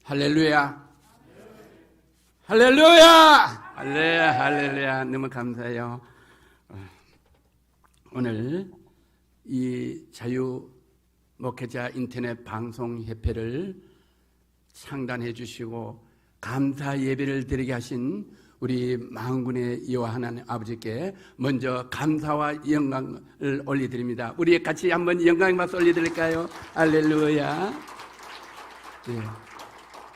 할렐루야. 할렐루야. 할렐루야. 너무 감사해요. 오늘 이 자유 목회자 인터넷 방송 협회를 창단해 주시고 감사 예배를 드리게 하신 우리 만군의 여호와 하나님 아버지께 먼저 감사와 영광을 올려드립니다. 우리 같이 한번 영광의 박수 올려드릴까요? 할렐루야. 네.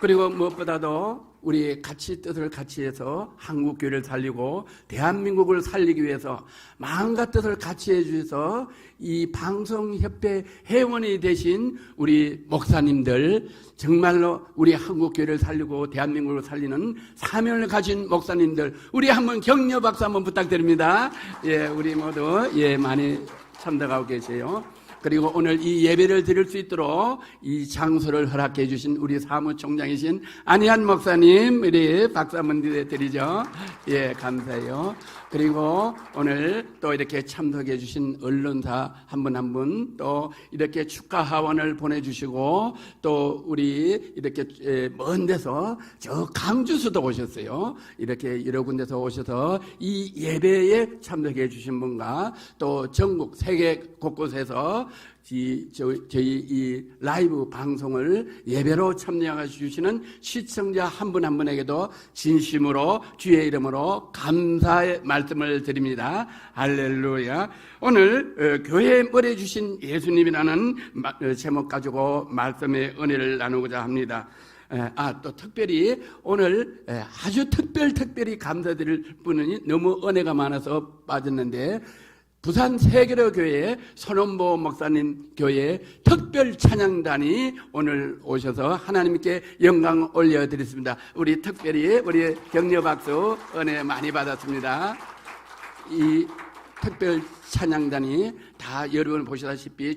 그리고 무엇보다도 우리 같이 뜻을 같이 해서 한국교회를 살리고 대한민국을 살리기 위해서 마음과 뜻을 같이 해주셔서 이 방송협회 회원이 되신 우리 목사님들, 정말로 우리 한국교회를 살리고 대한민국을 살리는 사명을 가진 목사님들, 우리 한번 격려 박수 한번 부탁드립니다. 예, 우리 모두 많이 참석하고 계세요. 그리고 오늘 이 예배를 드릴 수 있도록 이 장소를 허락해 주신 우리 사무총장이신 안희한 목사님, 우리 박수 한번 드리죠. 예, 감사해요. 그리고 오늘 또 이렇게 참석해 주신 언론사 한 분 한 분, 또 이렇게 축하 하원을 보내주시고, 또 우리 이렇게 먼 데서 저 강주수도 오셨어요. 이렇게 여러 군데서 오셔서 이 예배에 참석해 주신 분과 또 전국 세계 곳곳에서 저희 이 라이브 방송을 예배로 참여해 주시는 시청자 한 분 한 분에게도 진심으로 주의 이름으로 감사의 말씀을 드립니다. 할렐루야. 오늘 교회에 머리 주신 예수님이라는 제목 가지고 말씀의 은혜를 나누고자 합니다. 또 특별히 오늘 아주 특별히 감사드릴 분이 너무 은혜가 많아서 빠졌는데, 부산 세계로 교회 손원보 목사님 교회 특별 찬양단이 오늘 오셔서 하나님께 영광 올려드렸습니다. 우리 특별히 우리 격려 박수 은혜 많이 받았습니다. 이 특별 찬양단이 다 여러분 보시다시피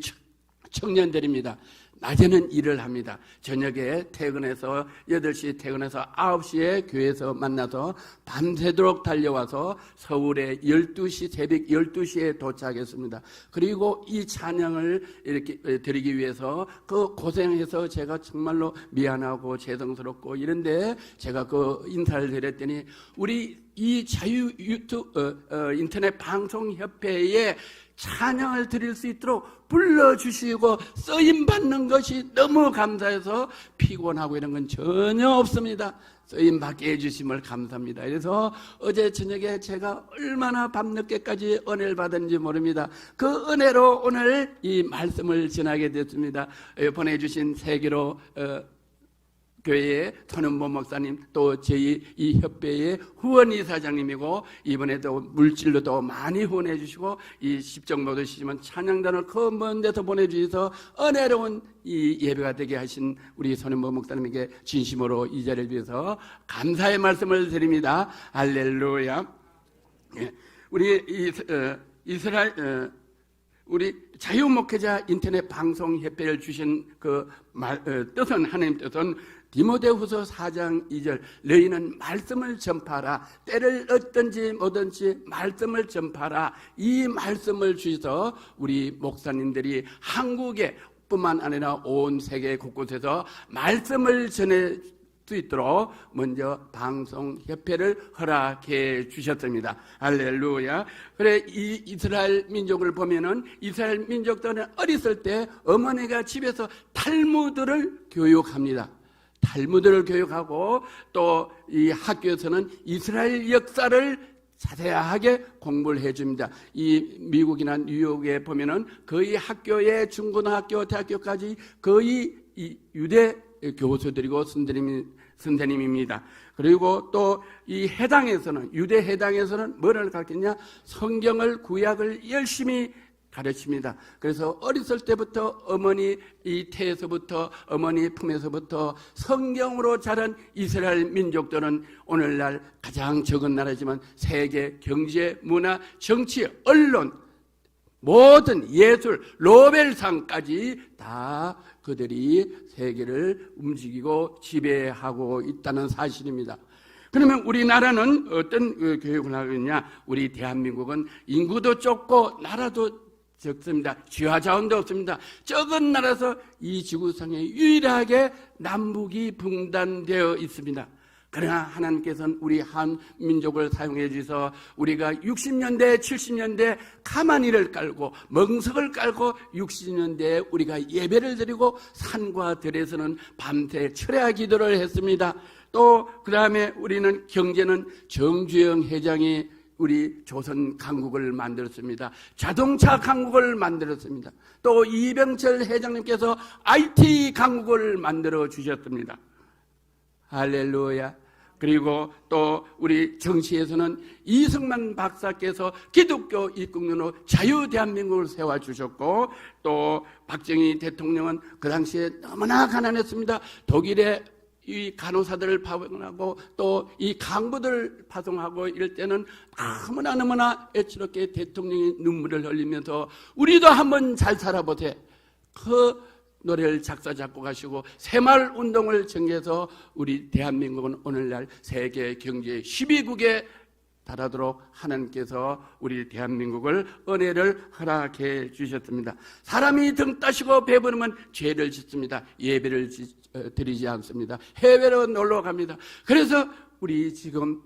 청년들입니다. 낮에는 일을 합니다. 저녁에 퇴근해서 8시 퇴근해서 9시에 교회에서 만나서 밤새도록 달려와서 서울에 12시 새벽 12시에 도착했습니다. 그리고 이 찬양을 이렇게 드리기 위해서 그 고생해서 제가 정말로 미안하고 죄송스럽고 이런데 제가 그 인사를 드렸더니 우리 이 자유 인터넷 방송협회에 찬양을 드릴 수 있도록 불러주시고 쓰임받는 것이 너무 감사해서 피곤하고 이런 건 전혀 없습니다. 쓰임받게 해주심을 감사합니다. 그래서 어제 저녁에 제가 얼마나 밤늦게까지 은혜를 받았는지 모릅니다. 그 은혜로 오늘 이 말씀을 전하게 됐습니다. 보내주신 세계로 교회의 손원보 목사님, 또 저희 이 협회의 후원이사장님이고, 이번에도 물질로도 많이 후원해 주시고, 이 십정 못 오시지만 찬양단을 그 먼 데서 보내주셔서 은혜로운 이 예배가 되게 하신 우리 손원보 목사님에게 진심으로 이 자리를 위해서 감사의 말씀을 드립니다. 할렐루야. 우리 이스라엘 우리 자유목회자 인터넷 방송협회를 주신 그 뜻은, 하나님 뜻은 디모데후서 4장 2절 너희는 말씀을 전파하라. 때를 얻든지 뭐든지 말씀을 전파하라. 이 말씀을 주셔서 우리 목사님들이 한국에 뿐만 아니라 온 세계 곳곳에서 말씀을 전해 수 있도록 먼저 방송협회를 허락해 주셨습니다. 할렐루야. 그래, 이 이스라엘 민족을 보면은 이스라엘 민족들은 어렸을 때 어머니가 집에서 탈무드를 교육합니다. 탈무드를 교육하고 또 이 학교에서는 이스라엘 역사를 자세하게 공부를 해줍니다. 이 미국이나 뉴욕에 보면은 거의 학교에 중고등학교, 대학교까지 거의 이 유대 교수들이고 선생님입니다. 그리고 또 이 해당에서는, 유대 해당에서는 뭐를 가르치냐? 성경을, 구약을 열심히 가르칩니다. 그래서 어렸을 때부터 어머니 이 태에서부터, 어머니 품에서부터 성경으로 자란 이스라엘 민족들은 오늘날 가장 적은 나라지만 세계 경제, 문화, 정치, 언론, 모든 예술, 노벨상까지 다 그들이 세계를 움직이고 지배하고 있다는 사실입니다. 그러면 우리나라는 어떤 교육을 하고 있냐? 우리 대한민국은 인구도 좁고 나라도 적습니다. 지하 자원도 없습니다. 적은 나라에서 이 지구상에 유일하게 남북이 분단되어 있습니다. 그러나 하나님께서는 우리 한민족을 사용해 주셔서 우리가 60년대, 70년대 가마니를 깔고 멍석을 깔고 60년대에 우리가 예배를 드리고 산과 들에서는 밤새 철야 기도를 했습니다. 또 그 다음에 우리는 경제는 정주영 회장이 우리 조선 강국을 만들었습니다. 자동차 강국을 만들었습니다. 또 이병철 회장님께서 IT 강국을 만들어 주셨습니다. 할렐루야. 그리고 또 우리 정치에서는 이승만 박사께서 기독교 입국론으로 자유 대한민국을 세워주셨고, 또 박정희 대통령은 그 당시에 너무나 가난했습니다. 독일의 이 간호사들을 파송하고 또 이 강부들을 파송하고 이럴 때는 너무나 애처롭게 대통령이 눈물을 흘리면서 우리도 한번 잘 살아보세, 그 노래를 작사 작곡하시고 새마을운동을 정해서 우리 대한민국은 오늘날 세계 경제 12국에 달하도록 하나님께서 우리 대한민국을 은혜를 허락해 주셨습니다. 사람이 등 따시고 배부르면 죄를 짓습니다. 예배를 드리지 않습니다. 해외로 놀러 갑니다. 그래서 우리 지금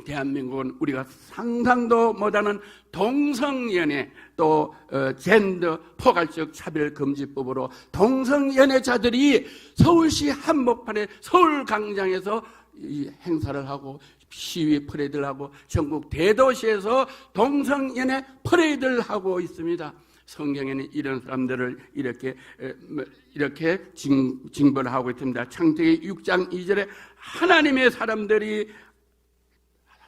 대한민국은 우리가 상상도 못하는 동성연애, 또 젠더 포괄적 차별금지법으로 동성연애자들이 서울시 한복판에 서울광장에서 이 행사를 하고 시위 퍼레이드를 하고 전국 대도시에서 동성연애 퍼레이드를 하고 있습니다. 성경에는 이런 사람들을 이렇게 징벌을 하고 있습니다. 창세기 6장 2절에 하나님의 사람들이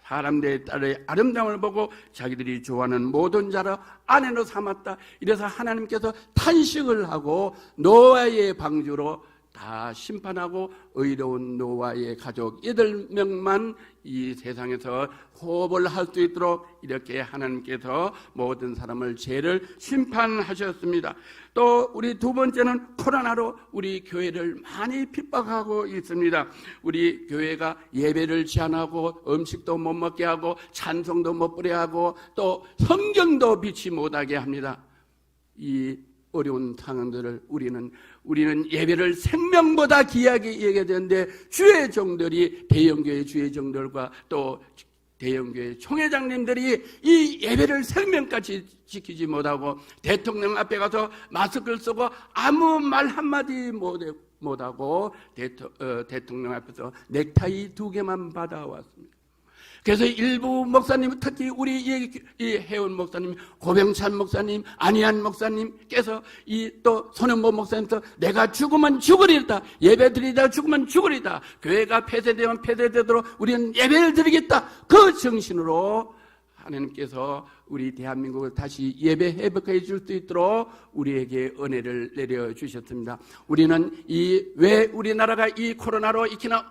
사람들의 딸의 아름다움을 보고 자기들이 좋아하는 모든 자를 아내로 삼았다. 이래서 하나님께서 탄식을 하고 노아의 방주로 다 심판하고 의로운 노아의 가족 8명만 이 세상에서 호흡을 할 수 있도록 이렇게 하나님께서 모든 사람을 죄를 심판하셨습니다. 또 우리 두 번째는 코로나로 우리 교회를 많이 핍박하고 있습니다. 우리 교회가 예배를 제한하고 음식도 못 먹게 하고 찬송도 못 부르게 하고 또 성경도 비치 못하게 합니다. 이 어려운 상황들을 우리는 예배를 생명보다 귀하게 여겨야 되는데, 주의 종들이 대형교회 주의 종들과 또 대형교회 총회장님들이 이 예배를 생명까지 지키지 못하고 대통령 앞에 가서 마스크를 쓰고 아무 말 한마디 못하고 대통령 앞에서 넥타이 2개만 받아왔습니다. 그래서 일부 목사님, 특히 우리 이 해운 목사님, 고병찬 목사님, 안희한 목사님께서 또 손현보 목사님께서 내가 죽으면 죽으리다, 예배 드리다 죽으면 죽으리다, 교회가 폐쇄되면 폐쇄되도록 우리는 예배를 드리겠다, 그 정신으로 하나님께서 우리 대한민국을 다시 예배 회복해 줄 수 있도록 우리에게 은혜를 내려주셨습니다. 우리는 왜 우리나라가 이 코로나로 익히나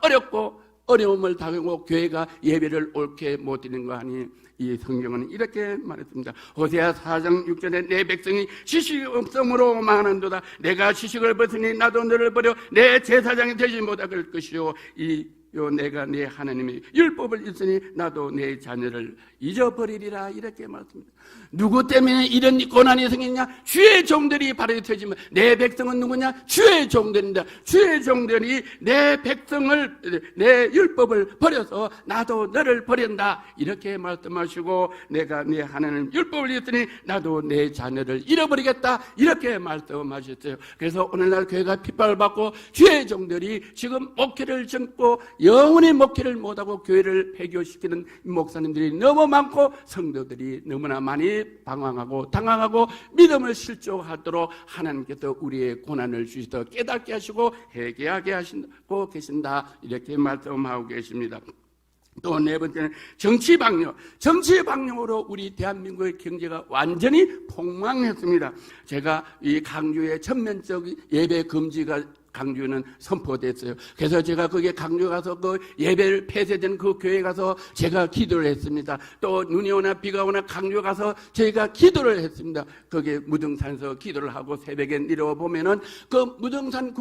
어려움을 당하고 교회가 예배를 옳게 못 드리는 거 아니? 이 성경은 이렇게 말했습니다. 호세아 4장 6절에 내 백성이 지식이 없음으로 망하는도다. 내가 지식을 벗으니 나도 너를 버려 내 제사장이 되지 못할 것이요 내가 내 하나님의 율법을 잊으니 나도 내 자녀를 잊어버리리라. 이렇게 말했습니다. 누구 때문에 이런 고난이 생겼냐? 주의 종들이 발이 터지면 내 백성은 누구냐? 주의 종들입니다. 주의 종들이 내 백성을, 내 율법을 버려서 나도 너를 버린다. 이렇게 말씀하시고 내가 내 하나님 율법을 잊으니 나도 내 자녀를 잃어버리겠다. 이렇게 말씀하셨어요. 그래서 오늘날 교회가 핍박을 받고 주의 종들이 지금 목회를 젊고 영원히 목회를 못하고 교회를 폐교시키는 목사님들이 너무 많고 성도들이 너무나 많이 방황하고 당황하고 믿음을 실족하도록 하나님께서 우리의 고난을 주시더 깨닫게 하시고 회개하게 하시고 계신다. 이렇게 말씀하고 계십니다. 또 네 번째는 정치방뇨로 우리 대한민국의 경제가 완전히 폭망했습니다. 제가 이 강주의 전면적 예배 금지가 강주는 선포됐어요. 그래서 제가 거기에 강주 가서 그 예배를 폐쇄된 그 교회에 가서 제가 기도를 했습니다. 또 눈이 오나 비가 오나 강주 가서 저희가 기도를 했습니다. 거기에 무등산에서 기도를 하고 새벽에 내려보면은 그 무등산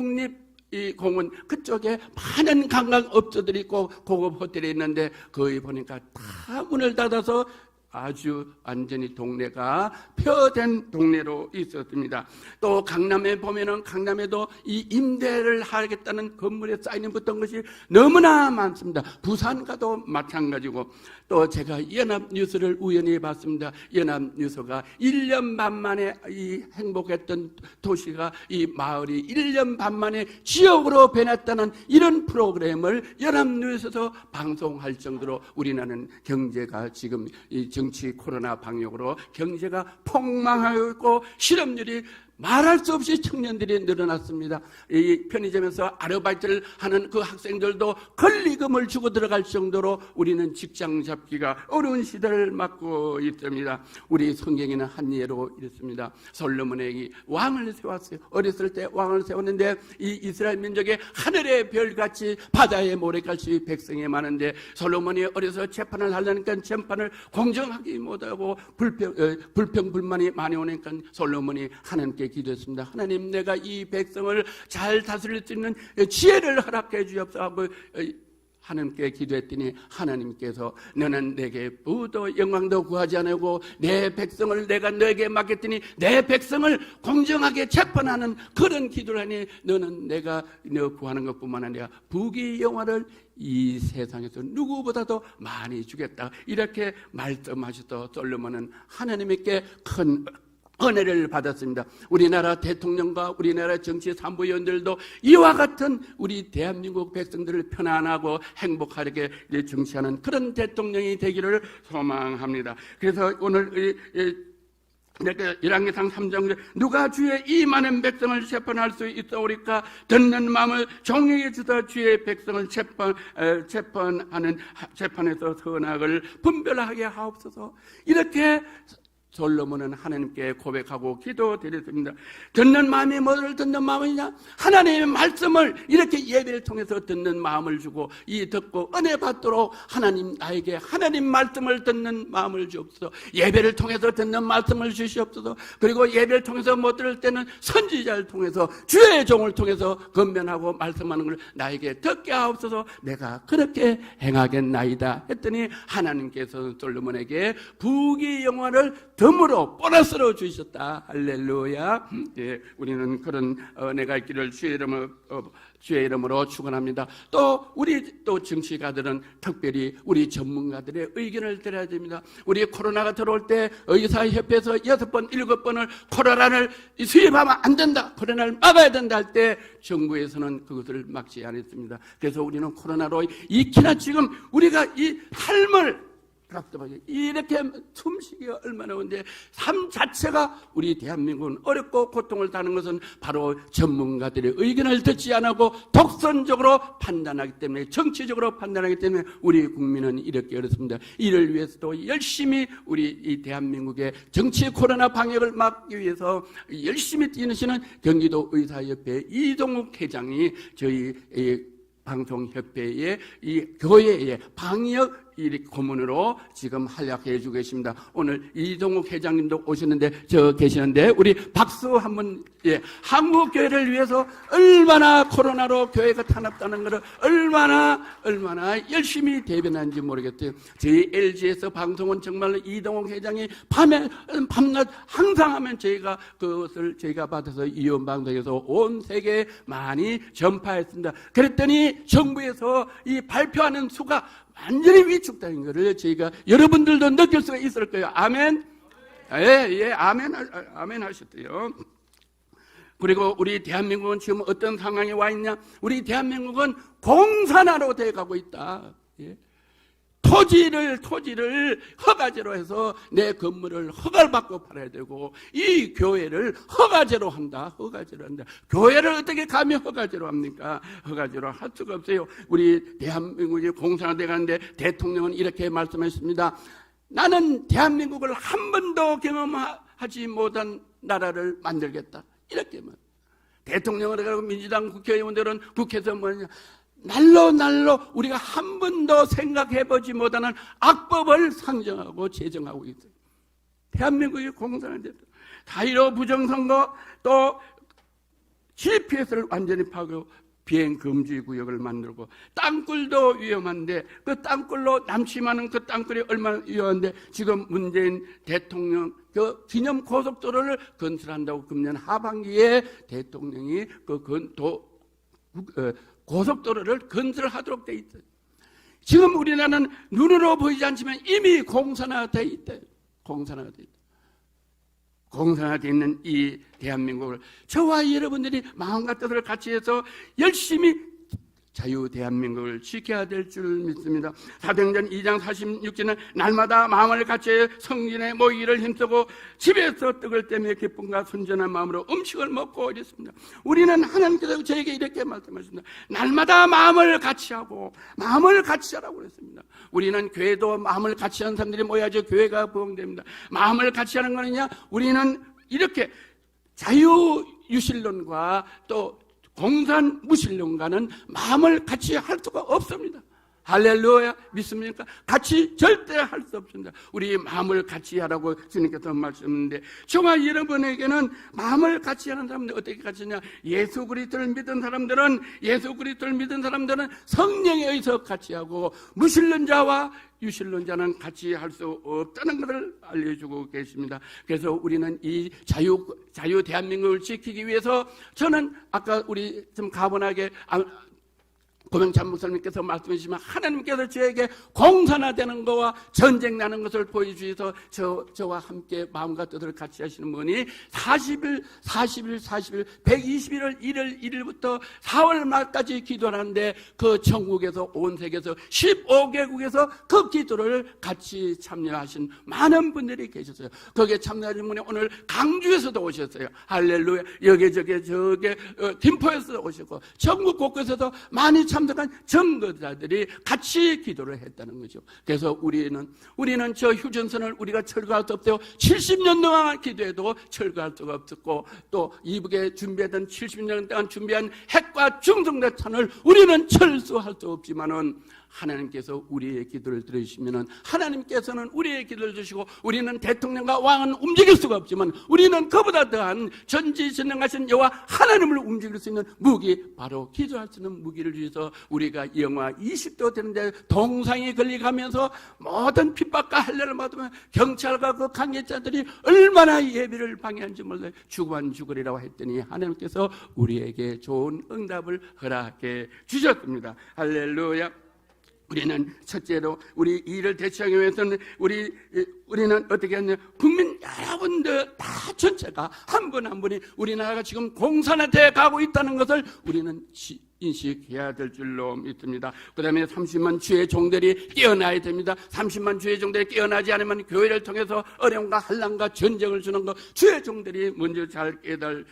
이 공원 그쪽에 많은 관광업소들이 있고 고급 호텔이 있는데 거기 보니까 다 문을 닫아서 아주 완전히 동네가 폐허된 동네로 있었습니다. 또 강남에 보면은 강남에도 이 임대를 하겠다는 건물에 사인이 붙은 것이 너무나 많습니다. 부산과도 마찬가지고, 또 제가 연합뉴스를 우연히 봤습니다. 연합뉴스가 1년 반 만에 이 행복했던 도시가, 이 마을이 1년 반 만에 지역으로 변했다는 이런 프로그램을 연합뉴스에서 방송할 정도로 우리나라는 경제가 지금 이 정치 코로나 방역으로 경제가 폭망하고 있고, 실업률이 말할 수 없이 청년들이 늘어났습니다. 이 편의점에서 아르바이트를 하는 그 학생들도 권리금을 주고 들어갈 정도로 우리는 직장 잡기가 어려운 시대를 맞고 있습니다. 우리 성경에는 한 예로 이렇습니다. 솔로몬이 왕을 세웠어요. 어렸을 때 왕을 세웠는데 이 이스라엘 민족의 하늘의 별같이 바다의 모래같이 백성이 많은데, 솔로몬이 어려서 재판을 하려니까 재판을 공정하게 못하고 불평불만이 많이 오니까 솔로몬이 하나님께 기도했습니다. 하나님, 내가 이 백성을 잘 다스릴 수 있는 지혜를 허락해 주옵소서 하고 하나님께 기도했더니, 하나님께서 너는 내게 부도 영광도 구하지 않고 내 백성을 내가 너에게 맡겼더니 내 백성을 공정하게 재판하는 그런 기도를 하니 너는 내가 너 구하는 것뿐만 아니라 부귀 영화를 이 세상에서 누구보다도 많이 주겠다, 이렇게 말씀하셔서 솔로몬은 하나님께 큰 은혜를 받았습니다. 우리나라 대통령과 우리나라 정치 산부위원들도 이와 같은 우리 대한민국 백성들을 편안하고 행복하게 정치하는 그런 대통령이 되기를 소망합니다. 그래서 오늘 1학기상 3장, 누가 주의 이 많은 백성을 재판할 수 있사오리까? 듣는 마음을 종에게 주사 주의 백성을 재판하는 재판에서 선악을 분별하게 하옵소서. 이렇게 솔로몬은 하나님께 고백하고 기도드렸습니다. 듣는 마음이 뭐를 듣는 마음이냐? 하나님의 말씀을 이렇게 예배를 통해서 듣는 마음을 주고, 이 듣고 은혜 받도록 하나님, 나에게 하나님 말씀을 듣는 마음을 주옵소서. 예배를 통해서 듣는 말씀을 주시옵소서. 그리고 예배를 통해서 못 들을 때는 선지자를 통해서, 주의 종을 통해서 건면하고 말씀하는 걸 나에게 듣게 하옵소서. 내가 그렇게 행하겠나이다 했더니 하나님께서 솔로몬에게 부귀 영화를 덤으로 보너스로 주셨다. 할렐루야. 예, 우리는 그런 은혜가 있기를 주의 이름으로 축원합니다. 또 우리 또 정치가들은 특별히 우리 전문가들의 의견을 들어야 됩니다. 우리 코로나가 들어올 때 의사협회에서 6번, 7번을 코로나를 수입하면 안 된다, 코로나를 막아야 된다 할 때 정부에서는 그것을 막지 않았습니다. 그래서 우리는 코로나로 익히나 지금 우리가 이 삶을 이렇게 숨쉬기가 얼마나 어려운데, 삶 자체가 우리 대한민국은 어렵고 고통을 타는 것은 바로 전문가들의 의견을 듣지 않고 독선적으로 판단하기 때문에, 정치적으로 판단하기 때문에 우리 국민은 이렇게 어렵습니다. 이를 위해서도 열심히 우리 이 대한민국의 정치 코로나 방역을 막기 위해서 열심히 뛰시는 경기도 의사협회 이동욱 회장이 저희 방송협회의 이 교회의 방역 고문으로 지금 활약해 주고 계십니다. 오늘 이동욱 회장님도 오셨는데, 계시는데 우리 박수 한번. 예, 한국 교회를 위해서 얼마나 코로나로 교회가 탄압다는 것을 얼마나 열심히 대변하는지 모르겠어요. 저희 LG에서 방송은 정말로 이동욱 회장이 밤낮 항상 하면 저희가 그것을 저희가 받아서 이온 방송에서 온 세계에 많이 전파했습니다. 그랬더니 정부에서 이 발표하는 수가 완전히 위축된 것을 저희가 여러분들도 느낄 수가 있을 거예요. 아멘. 예, 아멘 하셨대요. 그리고 우리 대한민국은 지금 어떤 상황에 와 있냐? 우리 대한민국은 공산화로 돼가고 있다. 예. 토지를 허가제로 해서 내 건물을 허가를 받고 팔아야 되고, 이 교회를 허가제로 한다. 교회를 어떻게 감히 허가제로 합니까? 허가제로 할 수가 없어요. 우리 대한민국이 공산화돼 가는데 대통령은 이렇게 말씀했습니다. 나는 대한민국을 한 번도 경험하지 못한 나라를 만들겠다. 이렇게 말. 대통령을 하고 민주당 국회의원들은 국회에서 뭐냐? 날로 우리가 한 번도 생각해보지 못하는 악법을 상정하고 제정하고 있어요. 대한민국이 공산화됐다. 4.15 부정선거, 또 GPS를 완전히 비행 금지 구역을 만들고, 땅굴도 위험한데 그 땅굴로 남침하는 그 땅굴이 얼마나 위험한데, 지금 문재인 대통령 그 기념 고속도로를 건설한다고 금년 하반기에 대통령이 고속도로를 건설하도록 돼 있어요. 지금 우리나라는 눈으로 보이지 않지만 이미 공산화되어 있대요. 공산화되어 있다. 공산화되어 있는 이 대한민국을 저와 여러분들이 마음과 뜻을 같이 해서 열심히 자유 대한민국을 지켜야 될 줄 믿습니다. 사도행전 2장 46절은 날마다 마음을 같이 성전에 모이기를 힘쓰고 집에서 떡을 떼며 기쁨과 순전한 마음으로 음식을 먹고 이랬습니다. 우리는 하나님께서 저에게 이렇게 말씀하셨습니다. 날마다 마음을 같이 하고 마음을 같이 하라고 그랬습니다. 우리는 교회도 마음을 같이 하는 사람들이 모여야죠. 교회가 부흥됩니다. 마음을 같이 하는 거는요, 우리는 이렇게 자유유실론과 또 공산무실론과는 마음을 같이 할 수가 없습니다. 할렐루야, 믿습니까? 같이 절대 할 수 없습니다. 우리 마음을 같이 하라고 주님께서 말씀하셨는데, 저와 여러분에게는 마음을 같이 하는 사람들 어떻게 같이 하냐? 예수 그리스도를 믿은 사람들은 성령에 의해서 같이 하고, 무신론자와 유신론자는 같이 할 수 없다는 것을 알려주고 계십니다. 그래서 우리는 이 자유 대한민국을 지키기 위해서, 저는 아까 우리 좀 가분하게 고명찬 목사님께서 말씀하시지만, 하나님께서 저에게 공산화되는 것과 전쟁 나는 것을 보여주셔서 저와 함께 마음과 뜻을 같이 하시는 분이 40일, 121일 1월 1일부터 4월 말까지 기도하는데, 그 전국에서 온 세계에서 15개국에서 그 기도를 같이 참여하신 많은 분들이 계셨어요. 거기에 참여하신 분이 오늘 강주에서도 오셨어요. 할렐루야. 여기저기 김포에서도 오셨고, 전국 곳곳에서 많이 참석한 전도자들이 같이 기도를 했다는 거죠. 그래서 우리는 저 휴전선을 우리가 철거할 수 없어요. 70년 동안 기도해도 철거할 수가 없었고, 또 이북에 준비하던 70년 동안 준비한 핵과 중성자탄을 우리는 철수할 수 없지만은, 하나님께서 우리의 기도를 들으시면은, 하나님께서는 우리의 기도를 주시고, 우리는 대통령과 왕은 움직일 수가 없지만 우리는 그보다 더한 전지전능하신 여호와 하나님을 움직일 수 있는 무기, 바로 기도할 수 있는 무기를 주셔서 우리가 영하 20도 되는데 동상이 걸려가면서 모든 핍박과 할례를 받으면 경찰과 그 강력자들이 얼마나 예비를 방해한지 몰라요. 죽으면 죽으리라고 했더니 하나님께서 우리에게 좋은 응답을 허락해 주셨습니다. 할렐루야. 우리는 첫째로 우리 일을 대처하기 위해서는 우리는 어떻게 하냐? 국민 여러분들 다 전체가 한 분 한 분이 우리나라가 지금 공산화되어 가고 있다는 것을 우리는 인식해야 될 줄로 믿습니다. 그 다음에 30만 주의 종들이 깨어나야 됩니다. 30만 주의 종들이 깨어나지 않으면 교회를 통해서 어려움과 한란과 전쟁을 주는 것, 주의 종들이 먼저 잘 깨달을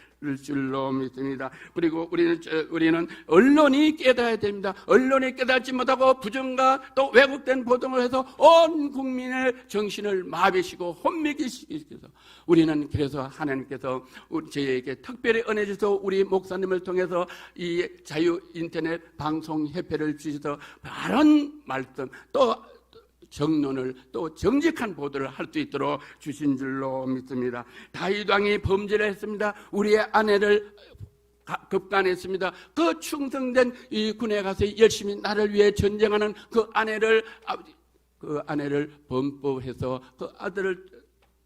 줄로 믿습니다. 그리고 우리는 언론이 깨달아야 됩니다. 언론이 깨닫지 못하고 부정과 또 왜곡된 보도를 해서 온 국민의 정신을 마비시키고 혼미시키셔서, 우리는 그래서 하나님께서 저희에게 특별히 은혜 주셔서 우리 목사님을 통해서 이 자유 인터넷 방송 협회를 주셔서 바른 말씀, 또 정론을, 또 정직한 보도를 할 수 있도록 주신 줄로 믿습니다. 다윗 왕이 범죄를 했습니다. 우리의 아내를 급간했습니다. 그 충성된 이 군에 가서 열심히 나를 위해 전쟁하는 그 아내를 범법해서 그 아들을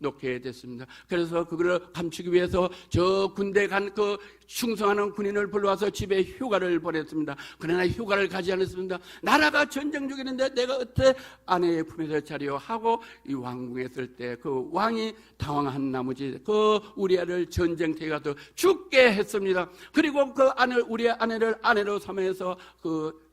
놓게 됐습니다. 그래서 그걸 감추기 위해서 저 군대 간 그 충성하는 군인을 불러와서 집에 휴가를 보냈습니다. 그러나 휴가를 가지 않았습니다. 나라가 전쟁 중이는데 내가 어떻게 아내의 품에서 자리요 하고 이 왕궁에 있을 때 그 왕이 당황한 나머지 그 우리아를 전쟁터에 가서 죽게 했습니다. 그리고 우리 아내를 아내로 삼아서 그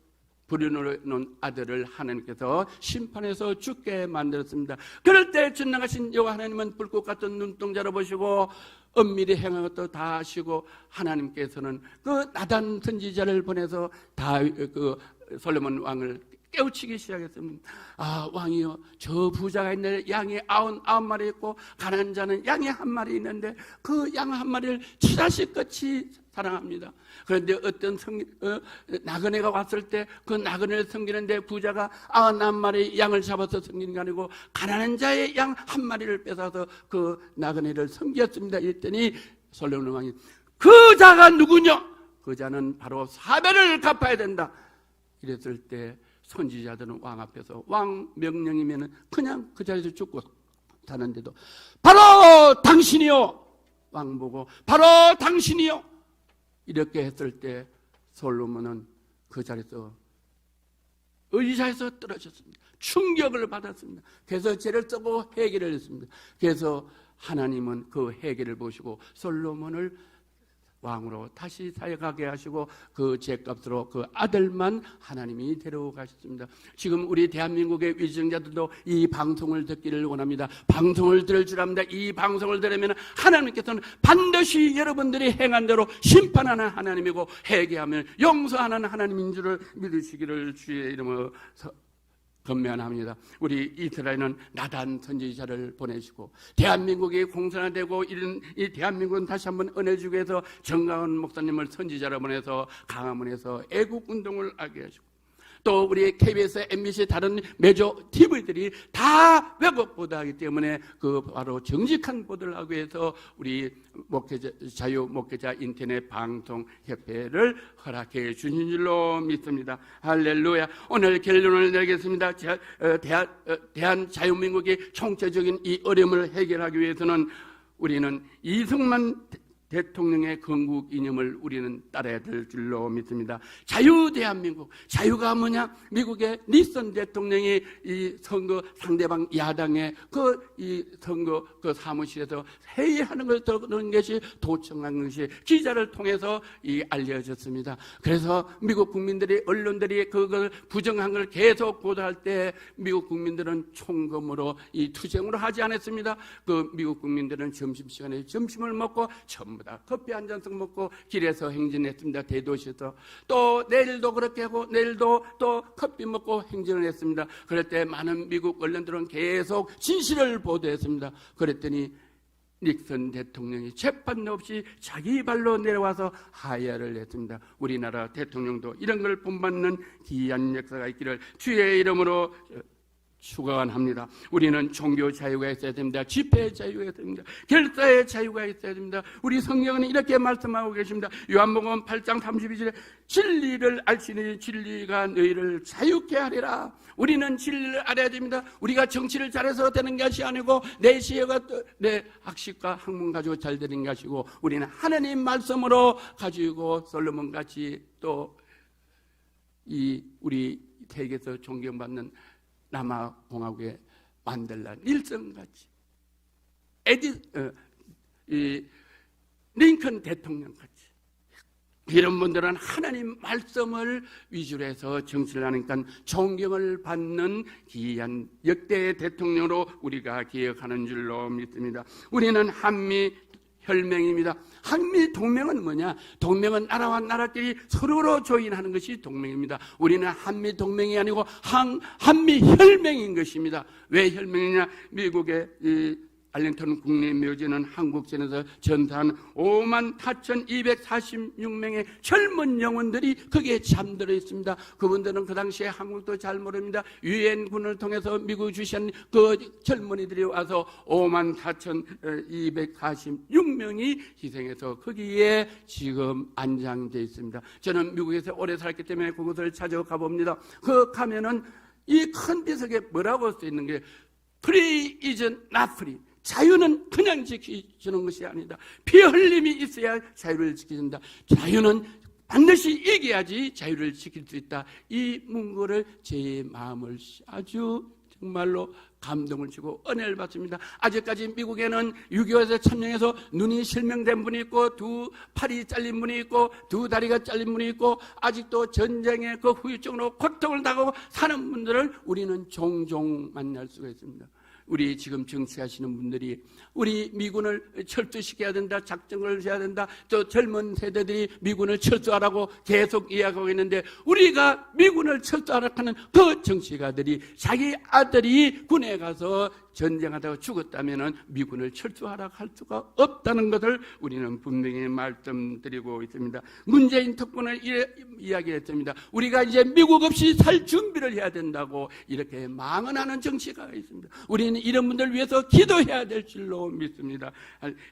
부려놓은 아들을 하나님께서 심판해서 죽게 만들었습니다. 그럴 때 전능하신 여호와 하나님은 불꽃 같은 눈동자로 보시고 엄밀히 행한 것도 다 아시고, 하나님께서는 그 나단 선지자를 보내서 솔로몬 왕을 깨우치기 시작했습니다. 아, 왕이요, 저 부자가 있는데 양이 99마리 있고 가난한 자는 양이 1마리 있는데 그 양 1마리를 치자식같이 사랑합니다. 그런데 어떤 나그네가 왔을 때 그 나그네를 섬기는데 부자가 99마리 양을 잡아서 섬기는 게 아니고 가난한 자의 양 1마리를 뺏어서 그 나그네를 섬겼습니다. 이랬더니 솔로몬 왕이 그 자가 누구냐? 그 자는 바로 사배를 갚아야 된다. 이랬을 때 선지자들은 왕 앞에서 왕 명령이면 그냥 그 자리에서 죽고 사는데도 바로 당신이요, 왕 보고 바로 당신이요 이렇게 했을 때 솔로몬은 그 자리에서 의자에서 떨어졌습니다. 충격을 받았습니다. 그래서 죄를 쓰고 회개를 했습니다. 그래서 하나님은 그 회개를 보시고 솔로몬을 왕으로 다시 사역하게 하시고 그 죄값으로 그 아들만 하나님이 데려가셨습니다. 지금 우리 대한민국의 위정자들도 이 방송을 듣기를 원합니다. 방송을 들을 줄 압니다. 이 방송을 들으면 하나님께서는 반드시 여러분들이 행한 대로 심판하는 하나님이고 회개하면 용서하는 하나님인 줄을 믿으시기를 주의 이름으로 건면합니다. 우리 이스라엘은 나단 선지자를 보내시고 대한민국이 공산화되고 이런 이 대한민국은 다시 한번 은혜 주기 위해서 정강원 목사님을 선지자로 보내서 강화문에서 애국운동을 하게 하시고 또 우리 KBS, MBC 다른 메조 TV들이 다 외국 보도하기 때문에 그 바로 정직한 보도를 하기 위해서 우리 목회자, 자유 목회자 인터넷 방송 협회를 허락해 주신 줄로 믿습니다. 할렐루야. 오늘 결론을 내리겠습니다. 대한 자유민국의 총체적인 이 어려움을 해결하기 위해서는 우리는 이승만 대통령의 건국 이념을 우리는 따라야 될 줄로 믿습니다. 자유 대한민국. 자유가 뭐냐? 미국의 니슨 대통령이 이 선거 상대방 야당의 이 선거 사무실에서 회의하는 걸 듣는 것이 도청한 것이 기자를 통해서 알려졌습니다. 그래서 미국 국민들이 언론들이 그걸 부정한 걸 계속 보도할 때 미국 국민들은 총검으로 이 투쟁으로 하지 않았습니다. 그 미국 국민들은 점심시간에 점심을 먹고 전부 다 커피 한 잔씩 먹고 길에서 행진했습니다. 대도시에서. 또 내일도 그렇게 하고 내일도 또 커피 먹고 행진을 했습니다. 그럴 때 많은 미국 언론들은 계속 진실을 보도했습니다. 그랬더니 닉슨 대통령이 재판도 없이 자기 발로 내려와서 하야를 했습니다. 우리나라 대통령도 이런 걸 본받는 귀한 역사가 있기를 주의 이름으로 축원합니다. 우리는 종교 자유가 있어야 됩니다. 집회 자유가 있어야 됩니다. 결사의 자유가 있어야 됩니다. 우리 성경은 이렇게 말씀하고 계십니다. 요한복음 8장 32절에 진리를 알시니 진리가 너희를 자유케 하리라. 우리는 진리를 알아야 됩니다. 우리가 정치를 잘해서 되는 것이 아니고 내 시혜가 내 학식과 학문 가지고 잘 되는 것이고 우리는 하나님 말씀으로 가지고 솔로몬같이 또 우리 세계에서 존경받는 남아공화국의 만델라, 닐슨같이 링컨 대통령같이 이런 분들은 하나님 말씀을 위주로 해서 정치를 하니까 존경을 받는 귀한 역대 대통령으로 우리가 기억하는 줄로 믿습니다. 우리는 한미 혈맹입니다. 한미 동맹은 뭐냐? 동맹은 나라와 나라끼리 서로로 조인하는 것이 동맹입니다. 우리는 한미 동맹이 아니고 한미 혈맹인 것입니다. 왜 혈맹이냐? 미국의 알링턴 국립묘지는 한국전에서 전사한 54,246명의 젊은 영혼들이 거기에 잠들어 있습니다. 그분들은 그 당시에 한국도 잘 모릅니다. 유엔군을 통해서 미국 주시한 그 젊은이들이 와서 54,246명이 희생해서 거기에 지금 안장되어 있습니다. 저는 미국에서 오래 살기 때문에 그곳을 찾아가 봅니다. 그 가면은 이 큰 비석에 뭐라고 써 있는 게 Free is not free. 자유는 그냥 지켜주는 것이 아니다. 피 흘림이 있어야 자유를 지켜준다. 자유는 반드시 이겨야지 자유를 지킬 수 있다. 이 문구를 제 마음을 아주 정말로 감동을 주고 은혜를 받습니다. 아직까지 미국에는 6.25에서 참여해서 눈이 실명된 분이 있고 두 팔이 잘린 분이 있고 두 다리가 잘린 분이 있고 아직도 전쟁의 그 후유증으로 고통을 당하고 사는 분들을 우리는 종종 만날 수가 있습니다. 우리 지금 정치하시는 분들이 우리 미군을 철수시켜야 된다, 작전을 해야 된다, 또 젊은 세대들이 미군을 철수하라고 계속 이야기하고 있는데 우리가 미군을 철수하라고 하는 그 정치가들이 자기 아들이 군에 가서 전쟁하다가 죽었다면 미군을 철수하라 할 수가 없다는 것을 우리는 분명히 말씀드리고 있습니다. 문재인 특보는 이야기했습니다. 우리가 이제 미국 없이 살 준비를 해야 된다고 이렇게 망언하는 정치가 있습니다. 우리는 이런 분들 위해서 기도해야 될 줄로 믿습니다.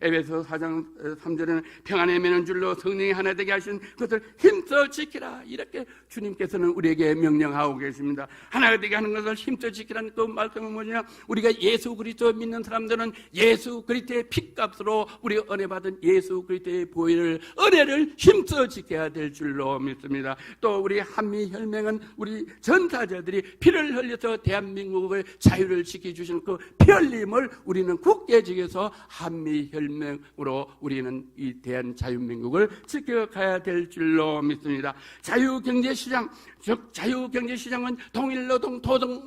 에베소 4장 3절에는 평안에 매는 줄로 성령이 하나 되게 하신 것을 힘써 지키라, 이렇게 주님께서는 우리에게 명령하고 계십니다. 하나가 되게 하는 것을 힘써 지키라는 그 말씀은 뭐냐? 우리가 예수 그리스도 믿는 사람들은 예수 그리스도의 핏값으로 우리가 은혜 받은 예수 그리스도의 보혈을, 은혜를 힘써 지켜야 될 줄로 믿습니다. 또 우리 한미혈맹은 우리 전사자들이 피를 흘려서 대한민국의 자유를 지켜주신 그 피 흘림을 우리는 굳게 지켜서 한미혈맹으로 우리는 이 대한자유민국을 지켜가야 될 줄로 믿습니다. 자유경제시장, 즉 자유경제시장은 동일노동,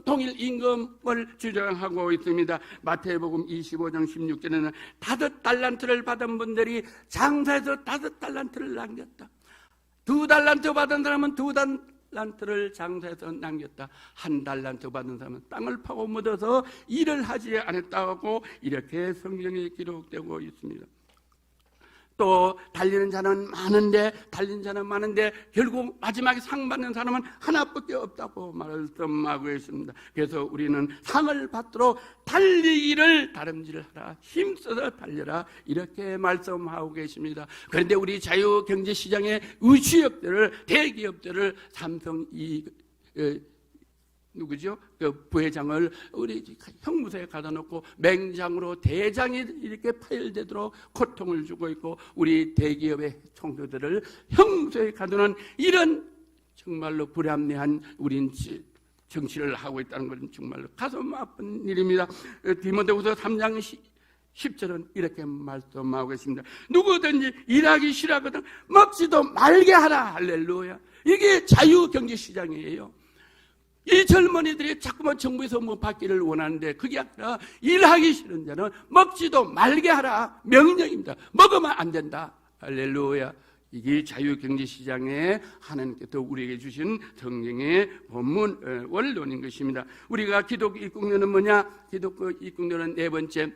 동일임금을 주장하고 있습니다. 마태복음 25장 16절에는 5달란트를 받은 분들이 장사해서 5달란트를 남겼다. 2달란트 받은 사람은 2달란트를 장사해서 남겼다. 1달란트 받은 사람은 땅을 파고 묻어서 일을 하지 않았다고 이렇게 성경에 기록되고 있습니다. 또 달리는 자는 많은데 결국 마지막에 상 받는 사람은 하나밖에 없다고 말씀하고 있습니다. 그래서 우리는 상을 받도록 달리기를 다름질하라, 힘써서 달려라, 이렇게 말씀하고 계십니다. 그런데 우리 자유경제시장의 의취업들을, 대기업들을 삼성 누구죠? 그 부회장을 우리 형무소에 가다 놓고 맹장으로 대장이 이렇게 파열되도록 고통을 주고 있고, 우리 대기업의 총수들을 형무소에 가두는 이런 정말로 불합리한 우린 정치를 하고 있다는 것은 정말로 가슴 아픈 일입니다. 디모데후서 3장 10절은 이렇게 말씀하고 계십니다. 누구든지 일하기 싫어하거든 먹지도 말게 하라. 할렐루야. 이게 자유경제시장이에요. 이 젊은이들이 자꾸만 정부에서 뭐 받기를 원하는데 그게 아니라 일하기 싫은 자는 먹지도 말게 하라. 명령입니다. 먹으면 안 된다. 할렐루야. 이게 자유경제시장에 하나님께서 우리에게 주신 성경의 본문 원론인 것입니다. 우리가 기독교 입국료는 뭐냐? 기독교 입국료는 네 번째,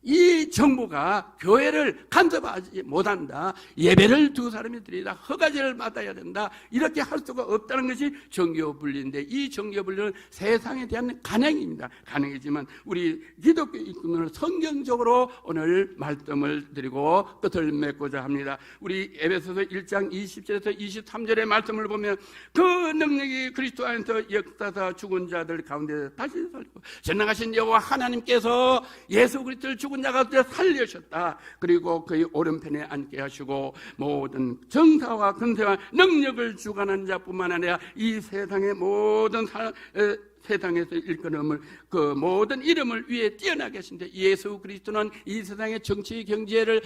이 정부가 교회를 간섭하지 못한다. 예배를 두 사람이 드리다 허가제를 받아야 된다. 이렇게 할 수가 없다는 것이 정교분리인데, 이 정교분리는 세상에 대한 간행입니다. 간행이지만 우리 기독교 입국론을 성경적으로 오늘 말씀을 드리고 끝을 맺고자 합니다. 우리 에베소서 1장 20절에서 23절의 말씀을 보면 그 능력이 그리스도 안에서 역사사 죽은 자들 가운데 다시 살고 전능하신 여호와 하나님께서 예수 그리스도를 죽은 자 가운데 살려셨다. 그리고 그의 오른편에 앉게 하시고 모든 정사와 근세와 능력을 주관한 자뿐만 아니라 이 세상의 모든 세상에서 일컬음을 그 모든 이름을 위에 뛰어나게 하신데, 예수 그리스도는 이 세상의 정치 경제를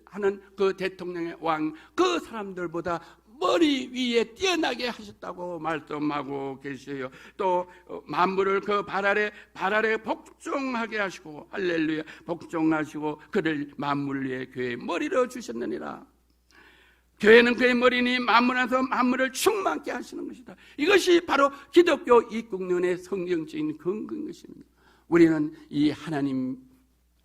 하는 그 대통령의 왕, 그 사람들보다 머리 위에 뛰어나게 하셨다고 말씀하고 계세요. 또 만물을 그 발 아래 복종하게 하시고, 할렐루야, 복종하시고 그를 만물 위에 교회의 머리로 주셨느니라. 교회는 그의 머리니 만물 안에서 만물을 충만케 하시는 것이다. 이것이 바로 기독교 입국론의 성경적인 근거인 것입니다. 우리는 이 하나님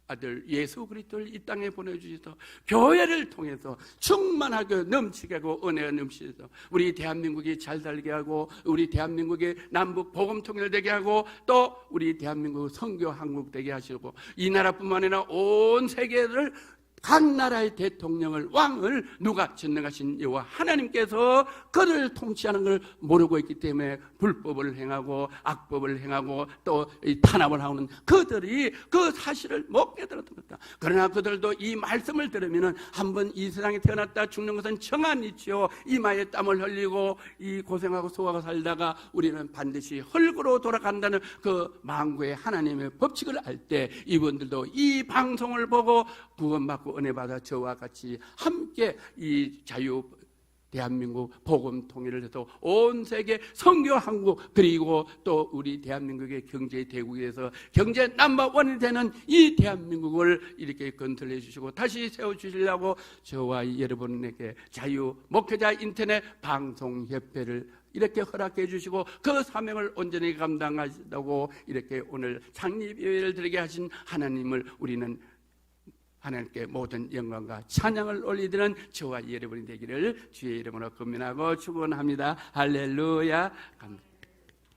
아들 예수 그리스도를 이 땅에 보내주셔서 교회를 통해서 충만하게 넘치게 하고 은혜가 넘치셔서 우리 대한민국이 잘 살게 하고, 우리 대한민국의 남북 복음 통일되게 하고, 또 우리 대한민국 선교 한국 되게 하시고, 이 나라뿐만 아니라 온 세계를, 각 나라의 대통령을, 왕을 누가? 전능하신 여호와 하나님께서 그를 통치하는 걸 모르고 있기 때문에 불법을 행하고 악법을 행하고 또 탄압을 하는 그들이 그 사실을 못 깨달았던 것이다. 그러나 그들도 이 말씀을 들으면 한번 이 세상에 태어났다 죽는 것은 정한 이치요, 이마에 땀을 흘리고 이 고생하고 수고하고 살다가 우리는 반드시 흙으로 돌아간다는 그 만구의 하나님의 법칙을 알 때 이분들도 이 방송을 보고 구원받고 은혜 받아 저와 같이 함께 이 자유 대한민국 복음 통일을 해서 온 세계 선교 한국, 그리고 또 우리 대한민국의 경제 대국에서 경제 넘버원이 되는 이 대한민국을 이렇게 건설해 주시고 다시 세워 주시려고 저와 여러분에게 자유 목회자 인터넷 방송협회를 이렇게 허락해 주시고 그 사명을 온전히 감당하시다고 이렇게 오늘 창립 예배를 드리게 하신 하나님을 우리는 하나님께 모든 영광과 찬양을 올리드는 저와 여러분이 되기를 주의 이름으로 권면하고 축원합니다. 할렐루야. 감사합니다.